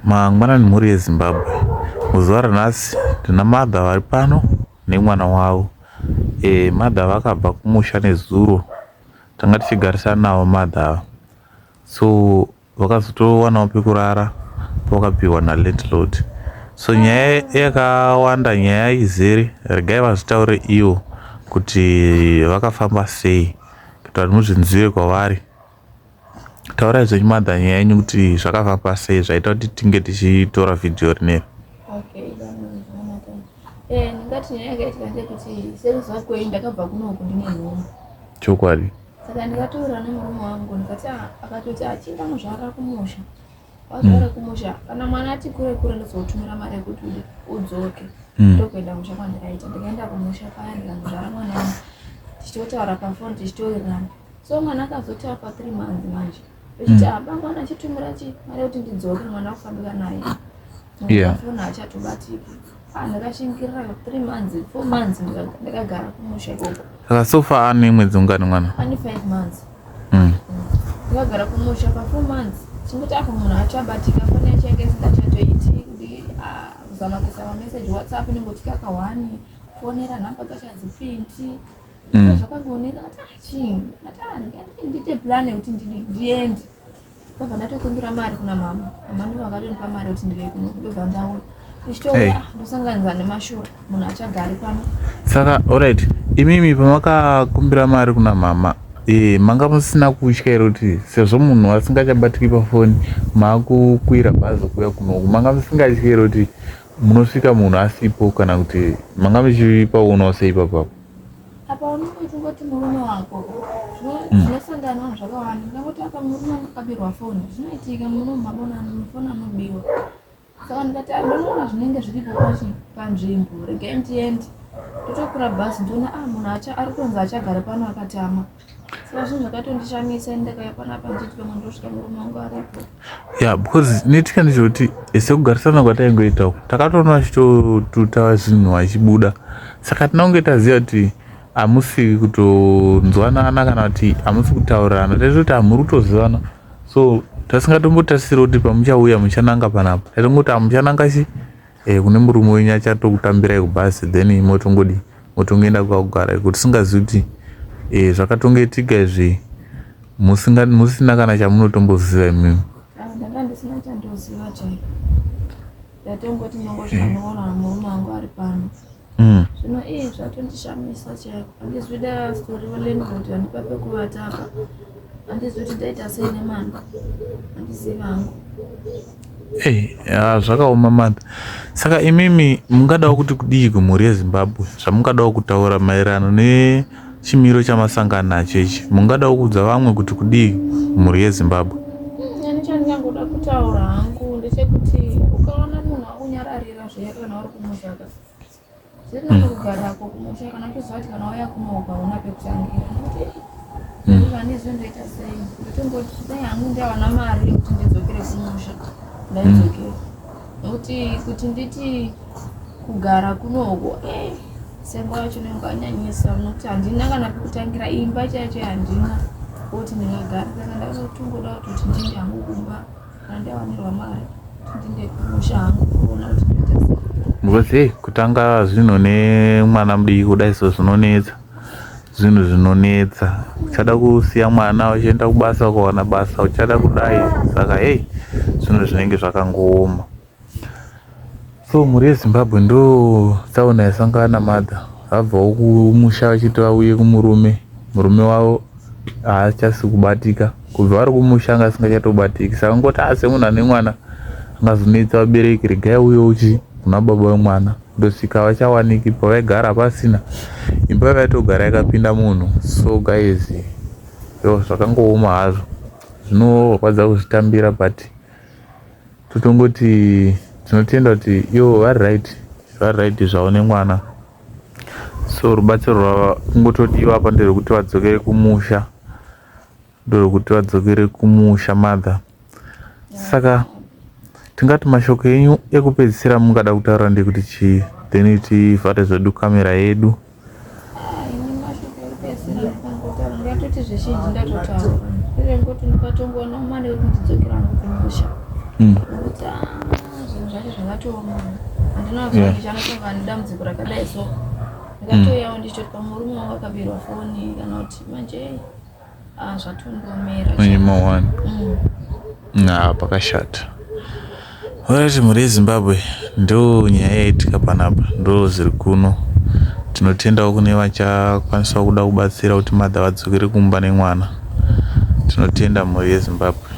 Mangwanani mhuri yeZimbabwe. Muzuva ranhasi ndina madha vari pano nemwana wavo. Madha vakabva kumusha nezuro, tanga tichigarisana navo madha ava. So vakazotowanawo pekurara pavakapiwa nalandlord. So nyaya yakawanda, nyaya izere, regai vazvitaure ivo kuti vakafamba sei, kuti vanhu muzvinzive kwavari. Taurai zvenyu madha nyaya yenyu kuti zvakafamba sei zvaita kuti tinge tichitora vhidhiyo rineri. Ndingati nyaya yakaitika ndeyekuti seruzuva kwei ndakabva kunoku ndine nhombo. Chokwadi. Saka ndikataura nemurume wangu ndikati akatoti achinda muzvara kumusha. Wazvara kumusha kana mwana ati kure kure ndozotumira mari yekuti udzoke. Ndokuenda musha kwandiraita. Ndikaenda kumusha paya ndikamuzvara mwana wangu. Tichitotaura pafoni tichitowirirana. So mwana akazotava pa 3 months manje. Echiti mwana achitumira mari yekuti ndidzoke mwana akufambika naye. Foni achatobatiki. Ndakashingirira 3 months 4 months ndakagara kumusha ikoko. Saka sofa ane mwedzi ungani mwana? Ane 5 months. Ndakagara kumusha pa 4 months. Chingoti apo munhu achabatika foni yake isingachatoiti kuzama kuisa mameseji WhatsApp ningoti kakawani fonera nhamba dzachadzipinti. Zvakagoneka chii ndite plan yekuti ndiende. Ndobva ndatokumbira mari kuna mama. Mama ndivo vakatonipa mari yekuti ndive kuno ndobva ndauya. Ndosanganiza nemashura munhu achagari pano. Saka alright, imimi pamakakumbira mari kuna mama, manga musina kutya here kuti sezvo munhu asingachabatiki pafoni maakukwira bhazi kuuya kunoku, manga musingatyi here kuti munosvika munhu asipo, kana kuti manga muchipaunawo sei ipapapo? Apa unongoti murume wako zvinosangana vanhu zvakawanda. Ndangoti apa murume akabirwa foni zvinoitika, murume mabona foni anobiwa. Saka ndikati ndonoona zvinenge zviripo panzvimbo, regai ndiende. Ndotokura bhazi ndoona munhu ari kunzi achagara pano akatama. Saka zvinhu zvakatondishamisa, ndakauya panapa nditi pamwe ndosvika murume wangu aripo. Because netika ndechoti sekugarisana kwataingoita uku takatoona achitotuta zvinhu achibuda. Saka tinonge taziva kuti hamusi kutonzwanana kana kuti hamusi kutaurirana, taitoti hamuri kutozivana. So tasingatombotarisira kuti pamuchauya muchananga panapa, taitongoti hamuchananga kune murume wenyu achatokutambirai kubhazi then motongoenda kwakugara, kuti tisingazivi kuti zvakatongoitika izvi musina kana chamunotomboziva imimi. Ndanga ndisina chandoziva chaiko. Ndatongoti nongosvika ndoona murume wangu ari pano. Zvino zvatondishamisa chaiko. Handizvida story valandlord handipa pekuvata apa. Handizvi kuti ndaita sei nemwana. Handizivi hangu. Zvakaoma madha. Saka imimi mungadawo kuti kudii kumhuri yeZimbabwe, zvamungadawo kutaura maererano nechimiro chamasangana nacho ichi, mungadawo kuudza vamwe kuti kudii kumhuri yeZimbabwe? Chandingangoda kutaura hangu ndechekuti ukaona munhu akunyararira zviya kana uri kumusha zvirina kugarako kumusha kana uchiziva kuti kana wauya kuno ukaona pekutangira handizvindoita sei. Ndotongoti dai hangu ndawana mari yekuti ndidzokere kumusha ndaidzokera, nokuti kuti nditi kugara kunoko sengo yacho nenganyanyisa, nokuti handina kana pekutangira, imba chaicho handina kuti ndingagara. Saka ndakatongoda kuti ndinde hangu kumba kana ndawanirwa mari kuti ndinde kumusha hangu kuona kuti ndoita sei. Because kutanga zvinhu nemwana mudiki kudai so zvinonetsa, zvinhu zvinonetsa. Uchada kusiya mwana uchienda kubasa ukawana basa uchada kudai, saka zvinhu zvinenge zvakangooma. So mhuri yeZimbabwe ndo tsaona yasangana namadha, vabvawo kumusha vachiti vauye kumurume, murume wavo haachasi kubatika, kubva vari kumusha anga asingachatobatiki. Saka ngoti semunhu ane mwana angazonetsa vabereki, regai uye kuna baba wemwana, ndosvika vachawaniki pavaigara pasina, imba vaitogara yakapinda munhu. So guys, zvakangooma hazvo, zvinorwadza kuzvitambira, but totongoti tinotenda kuti vari right zvavo nemwana. So rubatsiro rwava kungotodiwa apa nderekuti vadzokere kumusha, nderekuti vadzokere kumusha madha. Saka tingati mashoko enyu ekupedzisira mungada kutaura ndekuti chii, then tivhare zvedu kamera yedu. Mashoko ekupedzisira kutaura ngatoti zvizhinji ndatotaura, ndengoti ndikatongoona mari yekuti ndidzokera hangu kumusha. ndakatooma handinoziva ndichangasangana nedambudziko rakadai so ndikatoyawo ndichoti pamurume wangu akabirwa foni kana kuti manje zvatondomera manyima 1 pakashata. Alright, mhuri yeZimbabwe ndo nyaya yaitika panapa, ndo zviri kuno. Tinotendawo kune vachakwanisa kuda kubatsira kuti madha vadzokere kumba nemwana. Tinotenda mhuri yeZimbabwe.